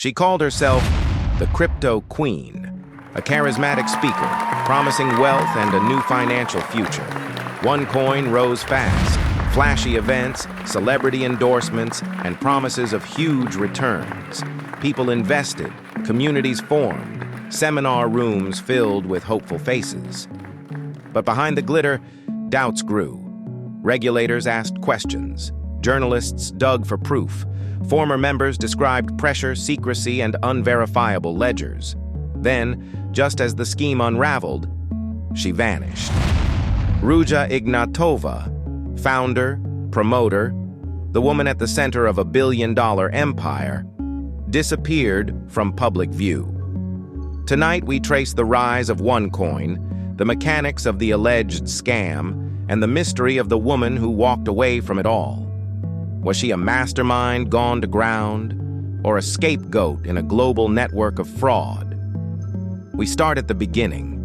She called herself the Crypto Queen, a charismatic speaker, promising wealth and a new financial future. OneCoin rose fast. Flashy events, celebrity endorsements, and promises of huge returns. People invested, communities formed, seminar rooms filled with hopeful faces. But behind the glitter, doubts grew. Regulators asked questions. Journalists dug for proof. Former members described pressure, secrecy, and unverifiable ledgers. Then, just as the scheme unraveled, she vanished. Ruja Ignatova, founder, promoter, the woman at the center of a billion-dollar empire, disappeared from public view. Tonight, we trace the rise of OneCoin, the mechanics of the alleged scam, and the mystery of the woman who walked away from it all. Was she a mastermind gone to ground, or a scapegoat in a global network of fraud? We start at the beginning,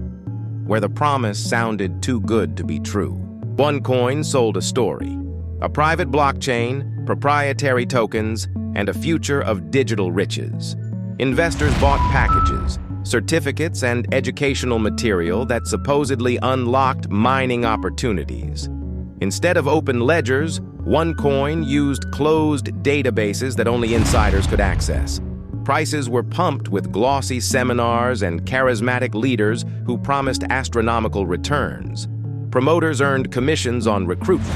where the promise sounded too good to be true. OneCoin sold a story, a private blockchain, proprietary tokens, and a future of digital riches. Investors bought packages, certificates, and educational material that supposedly unlocked mining opportunities. Instead of open ledgers, OneCoin used closed databases that only insiders could access. Prices were pumped with glossy seminars and charismatic leaders who promised astronomical returns. Promoters earned commissions on recruitment.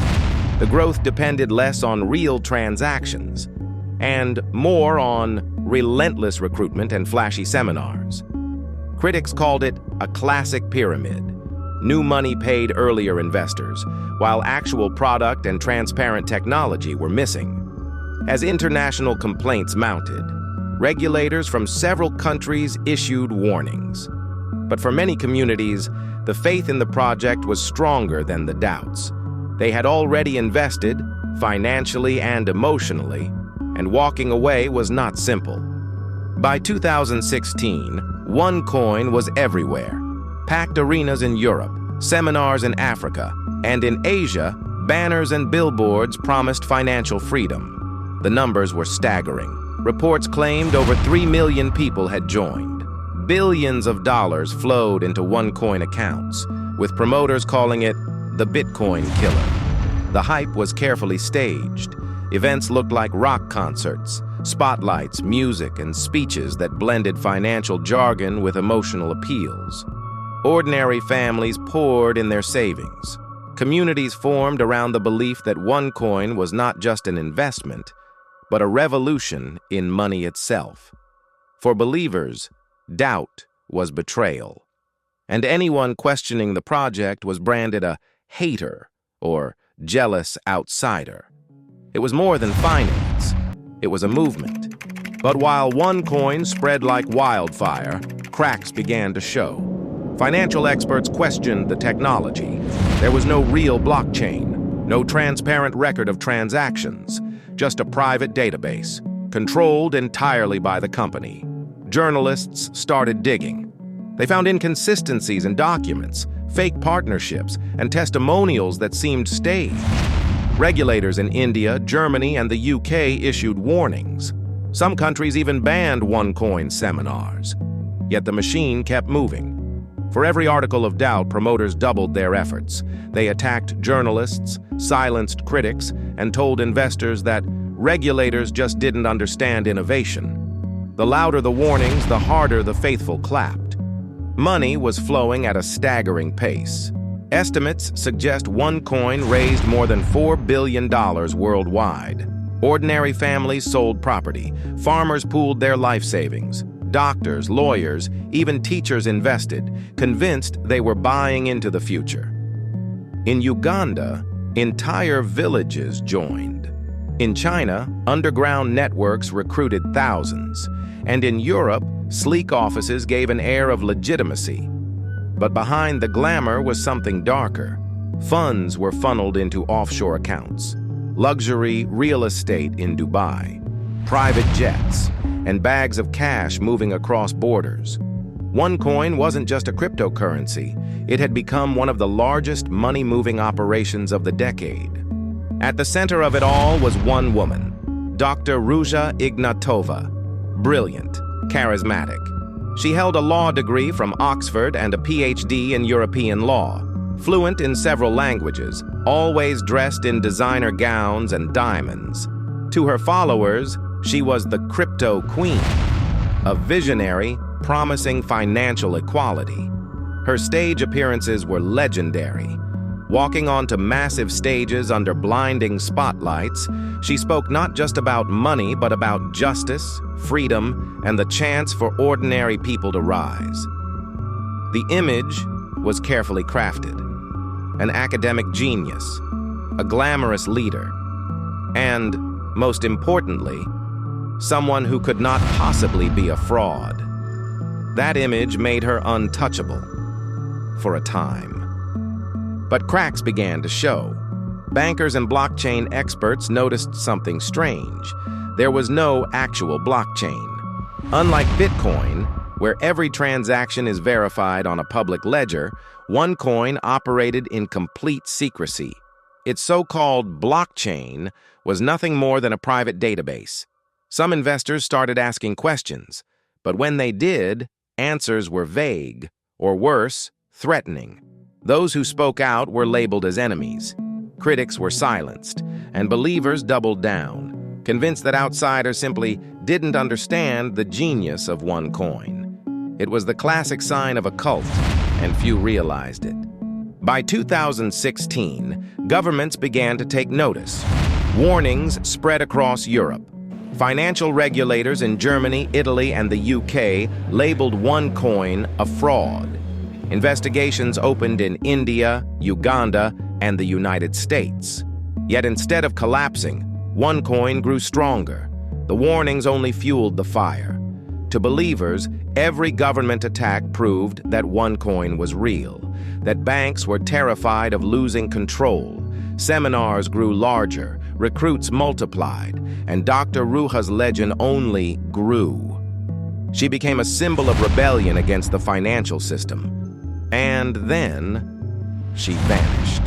The growth depended less on real transactions and more on relentless recruitment and flashy seminars. Critics called it a classic pyramid. New money paid earlier investors, while actual product and transparent technology were missing. As international complaints mounted, regulators from several countries issued warnings. But for many communities, the faith in the project was stronger than the doubts. They had already invested, financially and emotionally, and walking away was not simple. By 2016, OneCoin was everywhere. Packed arenas in Europe, seminars in Africa, and in Asia, banners and billboards promised financial freedom. The numbers were staggering. Reports claimed over 3 million people had joined. Billions of dollars flowed into OneCoin accounts, with promoters calling it the Bitcoin killer. The hype was carefully staged. Events looked like rock concerts, spotlights, music, and speeches that blended financial jargon with emotional appeals. Ordinary families poured in their savings. Communities formed around the belief that OneCoin was not just an investment, but a revolution in money itself. For believers, doubt was betrayal, and anyone questioning the project was branded a hater or jealous outsider. It was more than finance. It was a movement. But while OneCoin spread like wildfire, cracks began to show. Financial experts questioned the technology. There was no real blockchain, no transparent record of transactions, just a private database, controlled entirely by the company. Journalists started digging. They found inconsistencies in documents, fake partnerships, and testimonials that seemed staged. Regulators in India, Germany, and the UK issued warnings. Some countries even banned OneCoin seminars. Yet the machine kept moving. For every article of doubt, promoters doubled their efforts. They attacked journalists, silenced critics, and told investors that regulators just didn't understand innovation. The louder the warnings, the harder the faithful clapped. Money was flowing at a staggering pace. Estimates suggest OneCoin raised more than $4 billion worldwide. Ordinary families sold property. Farmers pooled their life savings. Doctors, lawyers, even teachers invested, convinced they were buying into the future. In Uganda, entire villages joined. In China, underground networks recruited thousands. And in Europe, sleek offices gave an air of legitimacy. But behind the glamour was something darker. Funds were funneled into offshore accounts. Luxury real estate in Dubai. Private jets. And bags of cash moving across borders. OneCoin wasn't just a cryptocurrency. It had become one of the largest money-moving operations of the decade. At the center of it all was one woman, Dr. Ruja Ignatova. brilliant, charismatic. She held a law degree from Oxford and a PhD in European law, fluent in several languages, always dressed in designer gowns and diamonds. To her followers, she was the crypto queen, a visionary promising financial equality. Her stage appearances were legendary. Walking onto massive stages under blinding spotlights, she spoke not just about money, but about justice, freedom, and the chance for ordinary people to rise. The image was carefully crafted. An academic genius, a glamorous leader, and, most importantly, someone who could not possibly be a fraud. That image made her untouchable for a time. But cracks began to show. Bankers and blockchain experts noticed something strange. There was no actual blockchain. Unlike Bitcoin, where every transaction is verified on a public ledger, OneCoin operated in complete secrecy. Its so-called blockchain was nothing more than a private database. Some investors started asking questions, but when they did, answers were vague, or worse, threatening. Those who spoke out were labeled as enemies. Critics were silenced, and believers doubled down, convinced that outsiders simply didn't understand the genius of OneCoin. It was the classic sign of a cult, and few realized it. By 2016, governments began to take notice. Warnings spread across Europe. Financial regulators in Germany, Italy, and the UK labeled OneCoin a fraud. Investigations opened in India, Uganda, and the United States. Yet instead of collapsing, OneCoin grew stronger. The warnings only fueled the fire. To believers, every government attack proved that OneCoin was real, that banks were terrified of losing control. Seminars grew larger, recruits multiplied, and Dr. Ruja's legend only grew. She became a symbol of rebellion against the financial system. And then, she vanished.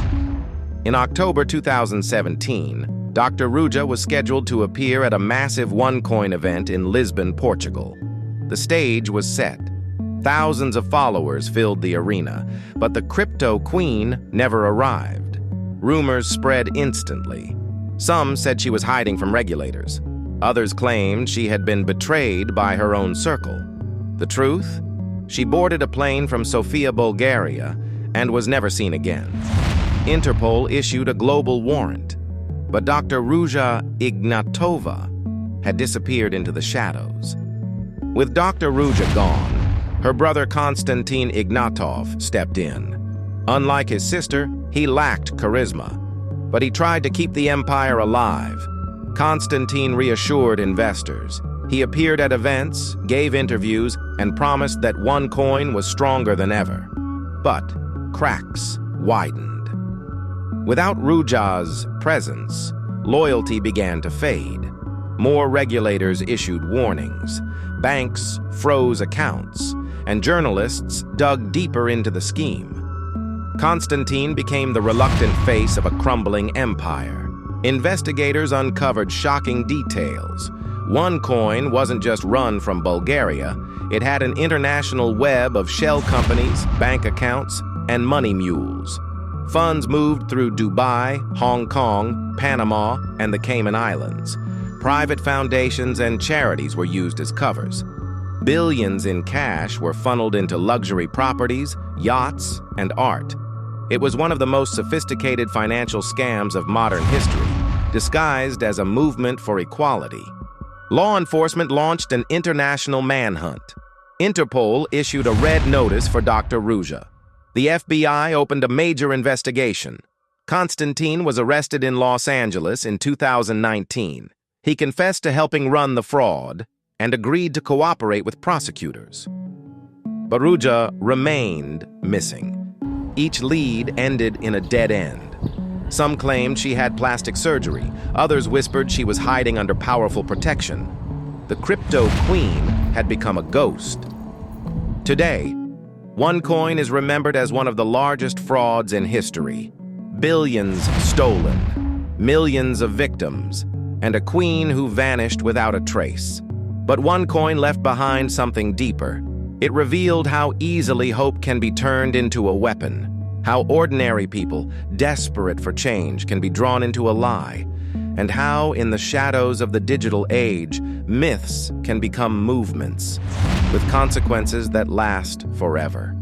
In October 2017, Dr. Ruja was scheduled to appear at a massive OneCoin event in Lisbon, Portugal. The stage was set. Thousands of followers filled the arena, but the crypto queen never arrived. Rumors spread instantly. Some said she was hiding from regulators. Others claimed she had been betrayed by her own circle. The truth? She boarded a plane from Sofia, Bulgaria, and was never seen again. Interpol issued a global warrant, but Dr. Ruja Ignatova had disappeared into the shadows. With Dr. Ruja gone, her brother Konstantin Ignatov stepped in. Unlike his sister, he lacked charisma, but he tried to keep the empire alive. Konstantin reassured investors. He appeared at events, gave interviews, and promised that OneCoin was stronger than ever. But cracks widened. Without Ruja's presence, loyalty began to fade. More regulators issued warnings, banks froze accounts, and journalists dug deeper into the scheme. Konstantin became the reluctant face of a crumbling empire. Investigators uncovered shocking details. OneCoin wasn't just run from Bulgaria. It had an international web of shell companies, bank accounts, and money mules. Funds moved through Dubai, Hong Kong, Panama, and the Cayman Islands. Private foundations and charities were used as covers. Billions in cash were funneled into luxury properties, yachts, and art. It was one of the most sophisticated financial scams of modern history, disguised as a movement for equality. Law enforcement launched an international manhunt. Interpol issued a red notice for Dr. Ruja. The FBI opened a major investigation. Konstantin was arrested in Los Angeles in 2019. He confessed to helping run the fraud and agreed to cooperate with prosecutors. But Ruja remained missing. Each lead ended in a dead end. Some claimed she had plastic surgery. Others whispered she was hiding under powerful protection. The crypto queen had become a ghost. Today, OneCoin is remembered as one of the largest frauds in history. Billions stolen, millions of victims, and a queen who vanished without a trace. But OneCoin left behind something deeper. It revealed how easily hope can be turned into a weapon, how ordinary people, desperate for change, can be drawn into a lie, and how, in the shadows of the digital age, myths can become movements, with consequences that last forever.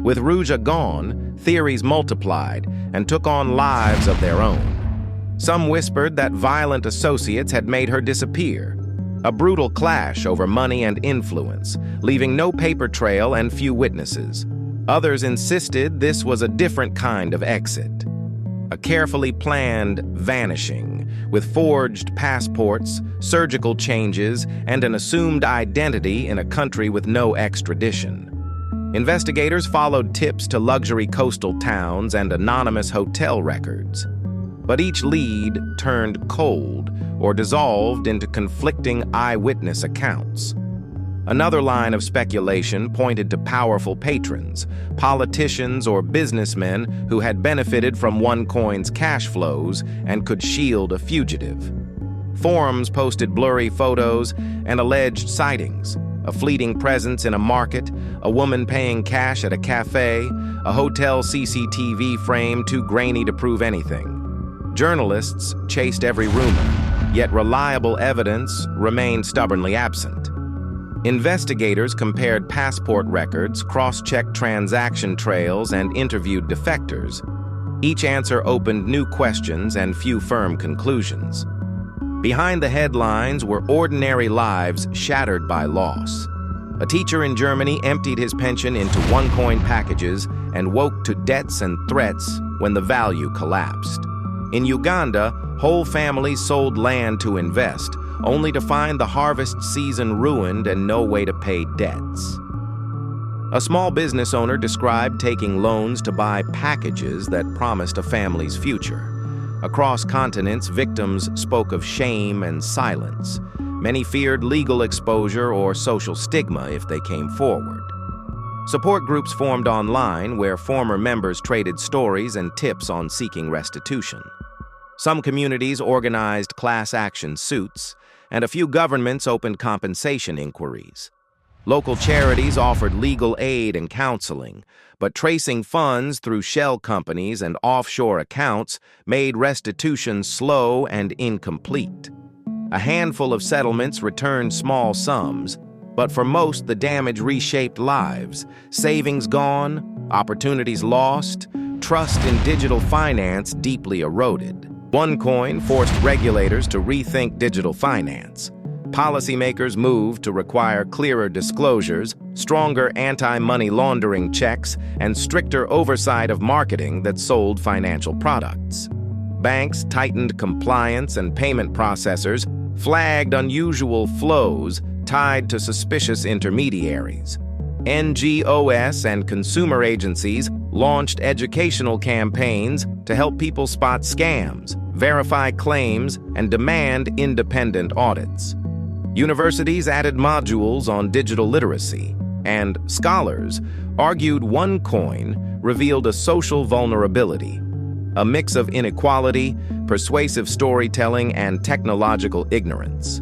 With Ruja gone, theories multiplied and took on lives of their own. Some whispered that violent associates had made her disappear, a brutal clash over money and influence, leaving no paper trail and few witnesses. Others insisted this was a different kind of exit, a carefully planned vanishing, with forged passports, surgical changes, and an assumed identity in a country with no extradition. Investigators followed tips to luxury coastal towns and anonymous hotel records, but each lead turned cold or dissolved into conflicting eyewitness accounts. Another line of speculation pointed to powerful patrons, politicians or businessmen who had benefited from OneCoin's cash flows and could shield a fugitive. Forums posted blurry photos and alleged sightings, a fleeting presence in a market, a woman paying cash at a cafe, a hotel CCTV frame too grainy to prove anything. Journalists chased every rumor, yet reliable evidence remained stubbornly absent. Investigators compared passport records, cross-checked transaction trails, and interviewed defectors. Each answer opened new questions and few firm conclusions. Behind the headlines were ordinary lives shattered by loss. A teacher in Germany emptied his pension into OneCoin packages and woke to debts and threats when the value collapsed. In Uganda, whole families sold land to invest, only to find the harvest season ruined and no way to pay debts. A small business owner described taking loans to buy packages that promised a family's future. Across continents, victims spoke of shame and silence. Many feared legal exposure or social stigma if they came forward. Support groups formed online where former members traded stories and tips on seeking restitution. Some communities organized class action suits, and a few governments opened compensation inquiries. Local charities offered legal aid and counseling, but tracing funds through shell companies and offshore accounts made restitution slow and incomplete. A handful of settlements returned small sums, but for most the damage reshaped lives. Savings gone, opportunities lost, trust in digital finance deeply eroded. OneCoin forced regulators to rethink digital finance. Policymakers moved to require clearer disclosures, stronger anti-money laundering checks, and stricter oversight of marketing that sold financial products. Banks tightened compliance, and payment processors flagged unusual flows tied to suspicious intermediaries. NGOs and consumer agencies launched educational campaigns to help people spot scams, verify claims, and demand independent audits. Universities added modules on digital literacy, and scholars argued OneCoin revealed a social vulnerability, a mix of inequality, persuasive storytelling, and technological ignorance.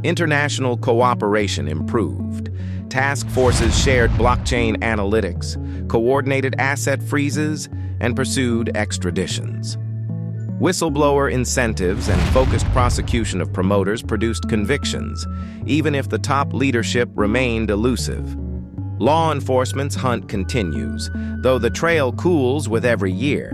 International cooperation improved. Task forces shared blockchain analytics, coordinated asset freezes, and pursued extraditions. Whistleblower incentives and focused prosecution of promoters produced convictions, even if the top leadership remained elusive. Law enforcement's hunt continues, though the trail cools with every year.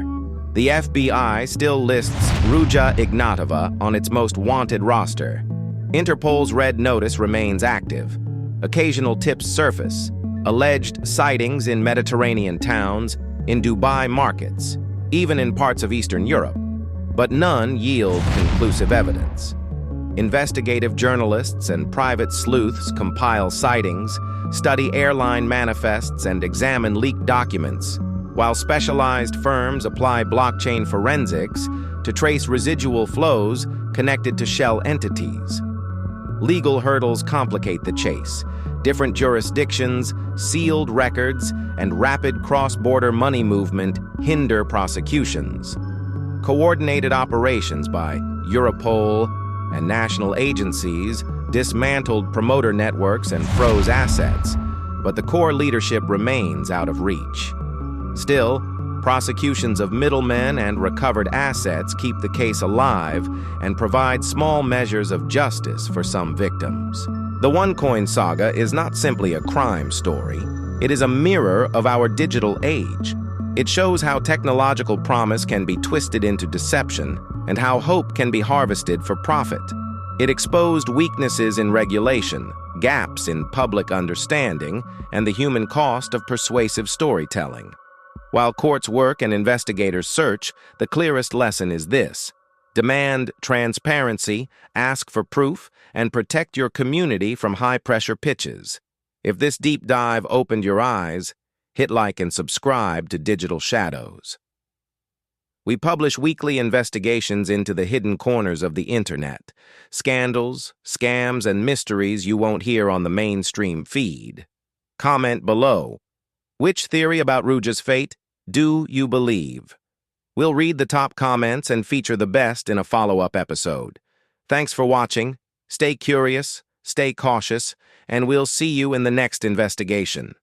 The FBI still lists Ruja Ignatova on its most wanted roster. Interpol's red notice remains active. Occasional tips surface, alleged sightings in Mediterranean towns, in Dubai markets, even in parts of Eastern Europe, but none yield conclusive evidence. Investigative journalists and private sleuths compile sightings, study airline manifests, and examine leaked documents, while specialized firms apply blockchain forensics to trace residual flows connected to shell entities. Legal hurdles complicate the chase. Different jurisdictions, sealed records, and rapid cross-border money movement hinder prosecutions. Coordinated operations by Europol and national agencies dismantled promoter networks, and froze assets, but the core leadership remains out of reach. Still, prosecutions of middlemen and recovered assets keep the case alive and provide small measures of justice for some victims. The OneCoin saga is not simply a crime story. It is a mirror of our digital age. It shows how technological promise can be twisted into deception and how hope can be harvested for profit. It exposed weaknesses in regulation, gaps in public understanding, and the human cost of persuasive storytelling. While courts work and investigators search, the clearest lesson is this: demand transparency, ask for proof, and protect your community from high-pressure pitches. If this deep dive opened your eyes, hit like and subscribe to Digital Shadows. We publish weekly investigations into the hidden corners of the internet, scandals, scams, and mysteries you won't hear on the mainstream feed. Comment below. Which theory about Ruja's fate do you believe? We'll read the top comments and feature the best in a follow-up episode. Thanks for watching. Stay curious, stay cautious, and we'll see you in the next investigation.